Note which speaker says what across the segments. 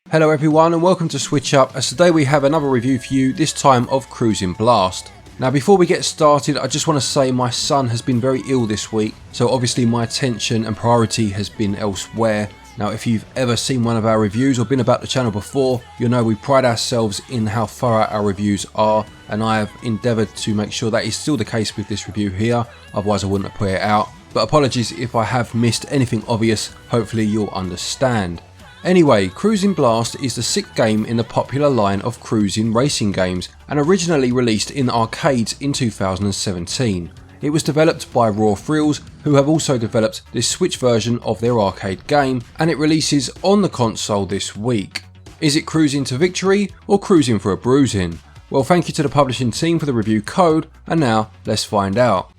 Speaker 1: Hello everyone and welcome to SwitchUp, as today we have another review for you, this time of Cruis'n Blast. Now before we get started, I just want to say my son has been very ill this week, so obviously my attention and priority has been elsewhere. Now if you've ever seen one of our reviews or been about the channel before, you'll know we pride ourselves in how thorough our reviews are, and I have endeavoured to make sure that is still the case with this review here, otherwise I wouldn't have put it out. But apologies if I have missed anything obvious, hopefully you'll understand. Anyway, Cruis'n Blast is the sixth game in the popular line of Cruis'n racing games and originally released in arcades in 2017. It was developed by Raw Thrills, who have also developed this Switch version of their arcade game, and it releases on the console this week. Is it cruising to victory or cruising for a bruising? Well, thank you to the publishing team for the review code, and now let's find out.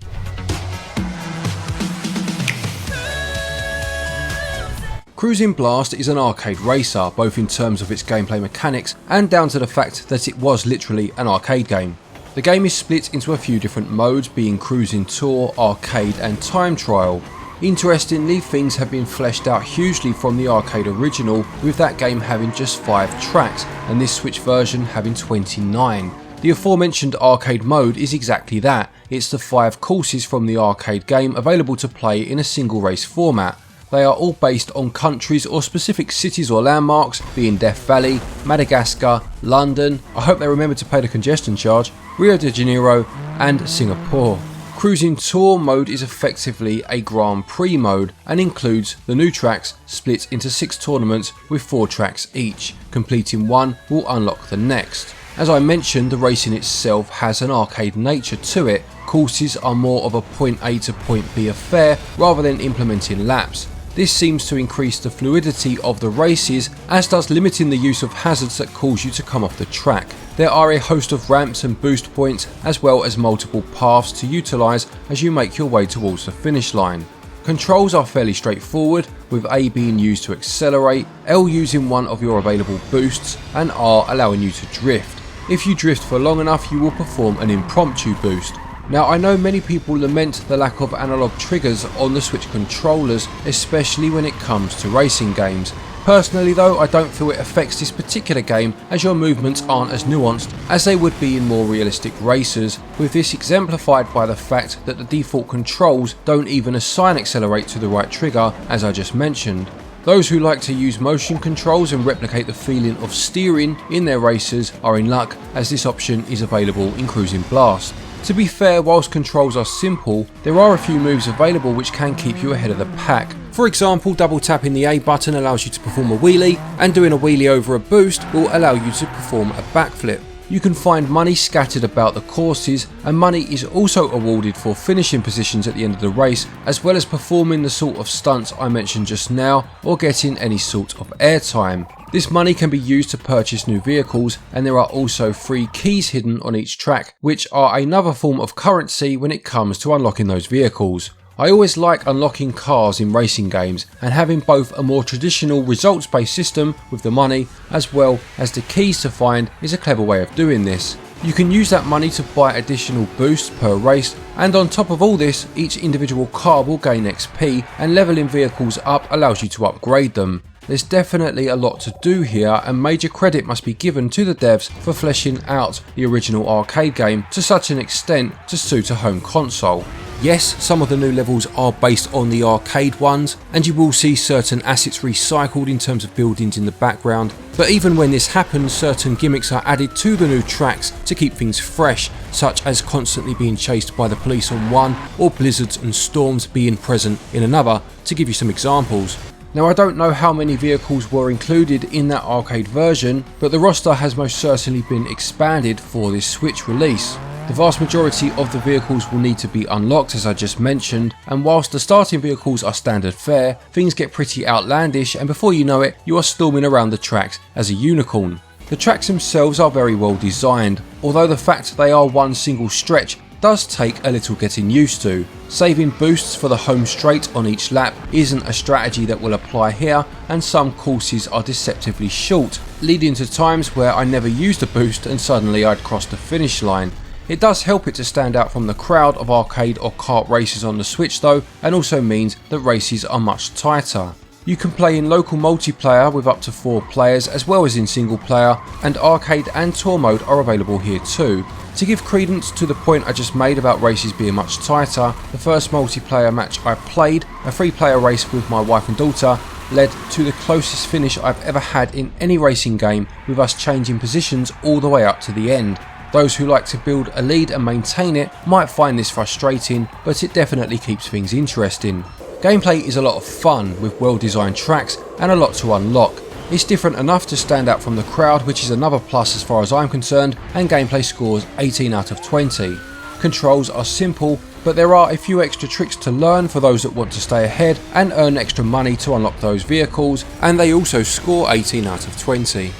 Speaker 1: Cruis'n Blast is an arcade racer, both in terms of its gameplay mechanics and down to the fact that it was literally an arcade game. The game is split into a few different modes, being Cruis'n Tour, Arcade and Time Trial. Interestingly, things have been fleshed out hugely from the arcade original, with that game having just 5 tracks and this Switch version having 29. The aforementioned arcade mode is exactly that, it's the 5 courses from the arcade game available to play in a single race format. They are all based on countries or specific cities or landmarks, being Death Valley, Madagascar, London, I hope they remember to pay the congestion charge, Rio de Janeiro and Singapore. Cruis'n Tour mode is effectively a Grand Prix mode and includes the new tracks split into 6 tournaments with 4 tracks each. Completing one will unlock the next. As I mentioned, the racing itself has an arcade nature to it. Courses are more of a point A to point B affair rather than implementing laps. This seems to increase the fluidity of the races, as does limiting the use of hazards that cause you to come off the track. There are a host of ramps and boost points, as well as multiple paths to utilise as you make your way towards the finish line. Controls are fairly straightforward, with A being used to accelerate, L using one of your available boosts, and R allowing you to drift. If you drift for long enough, you will perform an impromptu boost. Now, I know many people lament the lack of analog triggers on the Switch controllers, especially when it comes to racing games. Personally though, I don't feel it affects this particular game, as your movements aren't as nuanced as they would be in more realistic racers, with this exemplified by the fact that the default controls don't even assign accelerate to the right trigger, as I just mentioned. Those who like to use motion controls and replicate the feeling of steering in their racers are in luck, as this option is available in Cruis'n Blast. To be fair, whilst controls are simple, there are a few moves available which can keep you ahead of the pack. For example, double tapping the A button allows you to perform a wheelie, and doing a wheelie over a boost will allow you to perform a backflip. You can find money scattered about the courses, and money is also awarded for finishing positions at the end of the race, as well as performing the sort of stunts I mentioned just now, or getting any sort of airtime. This money can be used to purchase new vehicles, and there are also free keys hidden on each track, which are another form of currency when it comes to unlocking those vehicles. I always like unlocking cars in racing games, and having both a more traditional results-based system with the money as well as the keys to find is a clever way of doing this. You can use that money to buy additional boosts per race, and on top of all this, each individual car will gain XP, and leveling vehicles up allows you to upgrade them. There's definitely a lot to do here, and major credit must be given to the devs for fleshing out the original arcade game to such an extent to suit a home console. Yes, some of the new levels are based on the arcade ones, and you will see certain assets recycled in terms of buildings in the background, but even when this happens, certain gimmicks are added to the new tracks to keep things fresh, such as constantly being chased by the police on one, or blizzards and storms being present in another, to give you some examples. Now, I don't know how many vehicles were included in that arcade version, but the roster has most certainly been expanded for this Switch release. The vast majority of the vehicles will need to be unlocked, as I just mentioned, and whilst the starting vehicles are standard fare, things get pretty outlandish, and before you know it, you are storming around the tracks as a unicorn. The tracks themselves are very well designed, although the fact they are one single stretch does take a little getting used to. Saving boosts for the home straight on each lap isn't a strategy that will apply here, and some courses are deceptively short, leading to times where I never used a boost and suddenly I'd crossed the finish line. It does help it to stand out from the crowd of arcade or kart races on the Switch though, and also means that races are much tighter. You can play in local multiplayer with up to 4 players as well as in single player, and arcade and tour mode are available here too. To give credence to the point I just made about races being much tighter, the first multiplayer match I played, a 3-player race with my wife and daughter, led to the closest finish I've ever had in any racing game, with us changing positions all the way up to the end. Those who like to build a lead and maintain it might find this frustrating, but it definitely keeps things interesting. Gameplay is a lot of fun with well designed tracks and a lot to unlock. It's different enough to stand out from the crowd, which is another plus as far as I'm concerned, and gameplay scores 18 out of 20. Controls are simple, but there are a few extra tricks to learn for those that want to stay ahead and earn extra money to unlock those vehicles, and they also score 18 out of 20.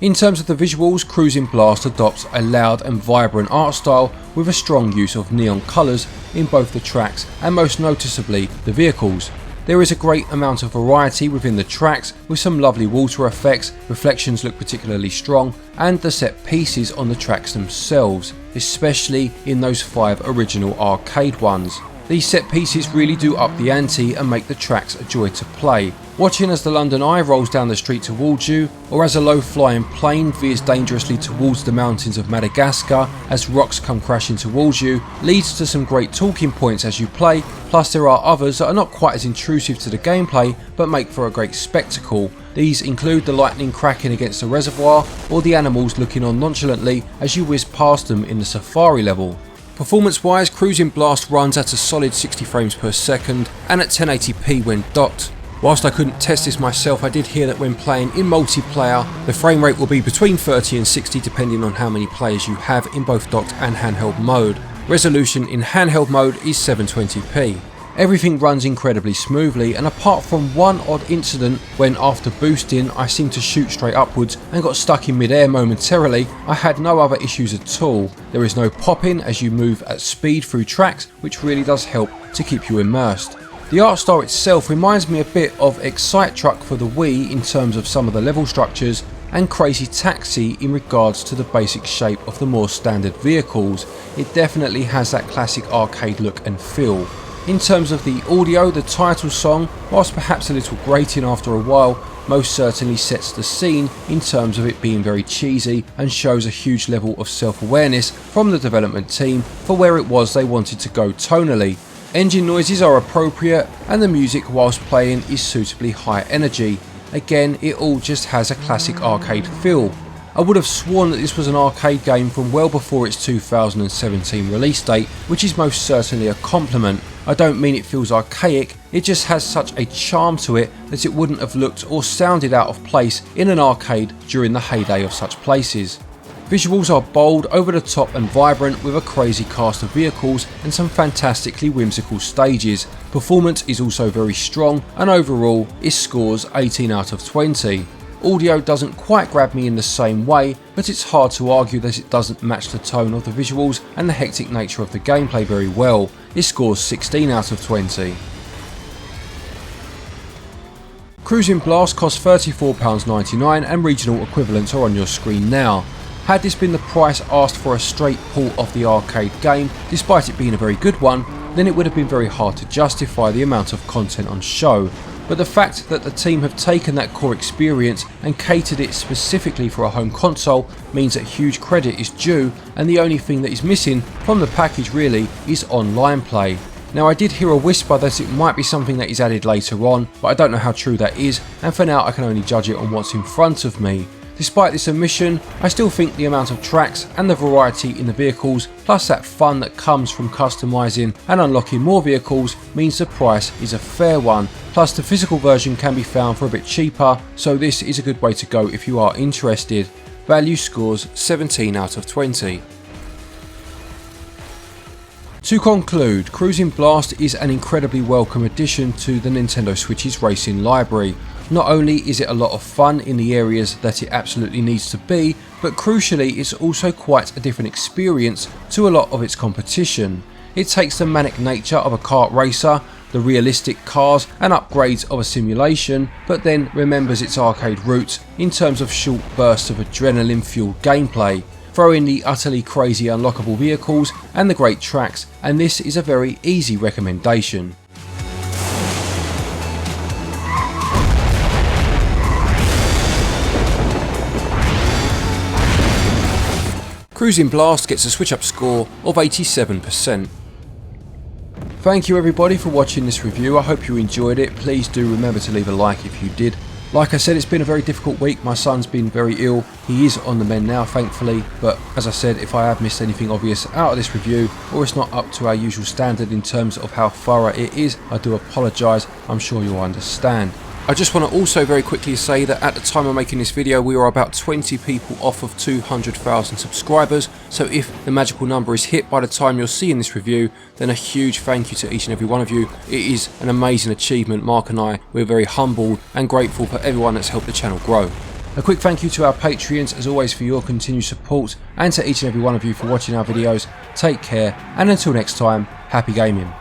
Speaker 1: In terms of the visuals, Cruis'n Blast adopts a loud and vibrant art style with a strong use of neon colours in both the tracks and most noticeably the vehicles. There is a great amount of variety within the tracks, with some lovely water effects, reflections look particularly strong, and the set pieces on the tracks themselves, especially in those 5 original arcade ones. These set pieces really do up the ante and make the tracks a joy to play. Watching as the London Eye rolls down the street towards you, or as a low-flying plane veers dangerously towards the mountains of Madagascar as rocks come crashing towards you, leads to some great talking points as you play, plus there are others that are not quite as intrusive to the gameplay but make for a great spectacle. These include the lightning cracking against the reservoir, or the animals looking on nonchalantly as you whiz past them in the safari level. Performance wise, Cruis'n Blast runs at a solid 60 frames per second and at 1080p when docked. Whilst I couldn't test this myself, I did hear that when playing in multiplayer, the frame rate will be between 30 and 60 depending on how many players you have in both docked and handheld mode. Resolution in handheld mode is 720p. Everything runs incredibly smoothly, and apart from one odd incident when after boosting I seemed to shoot straight upwards and got stuck in mid-air momentarily, I had no other issues at all. There is no popping as you move at speed through tracks, which really does help to keep you immersed. The art style itself reminds me a bit of Excite Truck for the Wii in terms of some of the level structures, and Crazy Taxi in regards to the basic shape of the more standard vehicles. It definitely has that classic arcade look and feel. In terms of the audio, the title song, whilst perhaps a little grating after a while, most certainly sets the scene in terms of it being very cheesy and shows a huge level of self-awareness from the development team for where it was they wanted to go tonally. Engine noises are appropriate and the music whilst playing is suitably high energy. Again, it all just has a classic arcade feel. I would have sworn that this was an arcade game from well before its 2017 release date, which is most certainly a compliment. I don't mean it feels archaic, it just has such a charm to it that it wouldn't have looked or sounded out of place in an arcade during the heyday of such places. Visuals are bold, over the top and vibrant, with a crazy cast of vehicles and some fantastically whimsical stages. Performance is also very strong, and overall it scores 18 out of 20. Audio doesn't quite grab me in the same way, but it's hard to argue that it doesn't match the tone of the visuals and the hectic nature of the gameplay very well. It scores 16 out of 20. Cruis'n Blast costs £34.99 and regional equivalents are on your screen now. Had this been the price asked for a straight port of the arcade game, despite it being a very good one, then it would have been very hard to justify the amount of content on show. But the fact that the team have taken that core experience and catered it specifically for a home console means that huge credit is due, and the only thing that is missing from the package really is online play. Now, I did hear a whisper that it might be something that is added later on, but I don't know how true that is, and for now I can only judge it on what's in front of me. Despite this omission, I still think the amount of tracks and the variety in the vehicles, plus that fun that comes from customising and unlocking more vehicles, means the price is a fair one. Plus the physical version can be found for a bit cheaper, so this is a good way to go if you are interested. Value scores 17 out of 20. To conclude, Cruis'n Blast is an incredibly welcome addition to the Nintendo Switch's racing library. Not only is it a lot of fun in the areas that it absolutely needs to be, but crucially it's also quite a different experience to a lot of its competition. It takes the manic nature of a kart racer, the realistic cars and upgrades of a simulation, but then remembers its arcade roots in terms of short bursts of adrenaline fueled gameplay. Throw in the utterly crazy unlockable vehicles and the great tracks, and this is a very easy recommendation. Cruis'n Blast gets a SwitchUp score of 87%. Thank you everybody for watching this review. I hope you enjoyed it. Please do remember to leave a like if you did. Like I said, it's been a very difficult week. My son's been very ill. He is on the mend now, thankfully, but as I said, if I have missed anything obvious out of this review, or it's not up to our usual standard in terms of how thorough it is, I do apologise. I'm sure you'll understand. I just want to also very quickly say that at the time of making this video, we are about 20 people off of 200,000 subscribers. So if the magical number is hit by the time you're seeing this review, then a huge thank you to each and every one of you. It is an amazing achievement. Mark and I, we're very humbled and grateful for everyone that's helped the channel grow. A quick thank you to our Patreons as always for your continued support, and to each and every one of you for watching our videos. Take care, and until next time, happy gaming.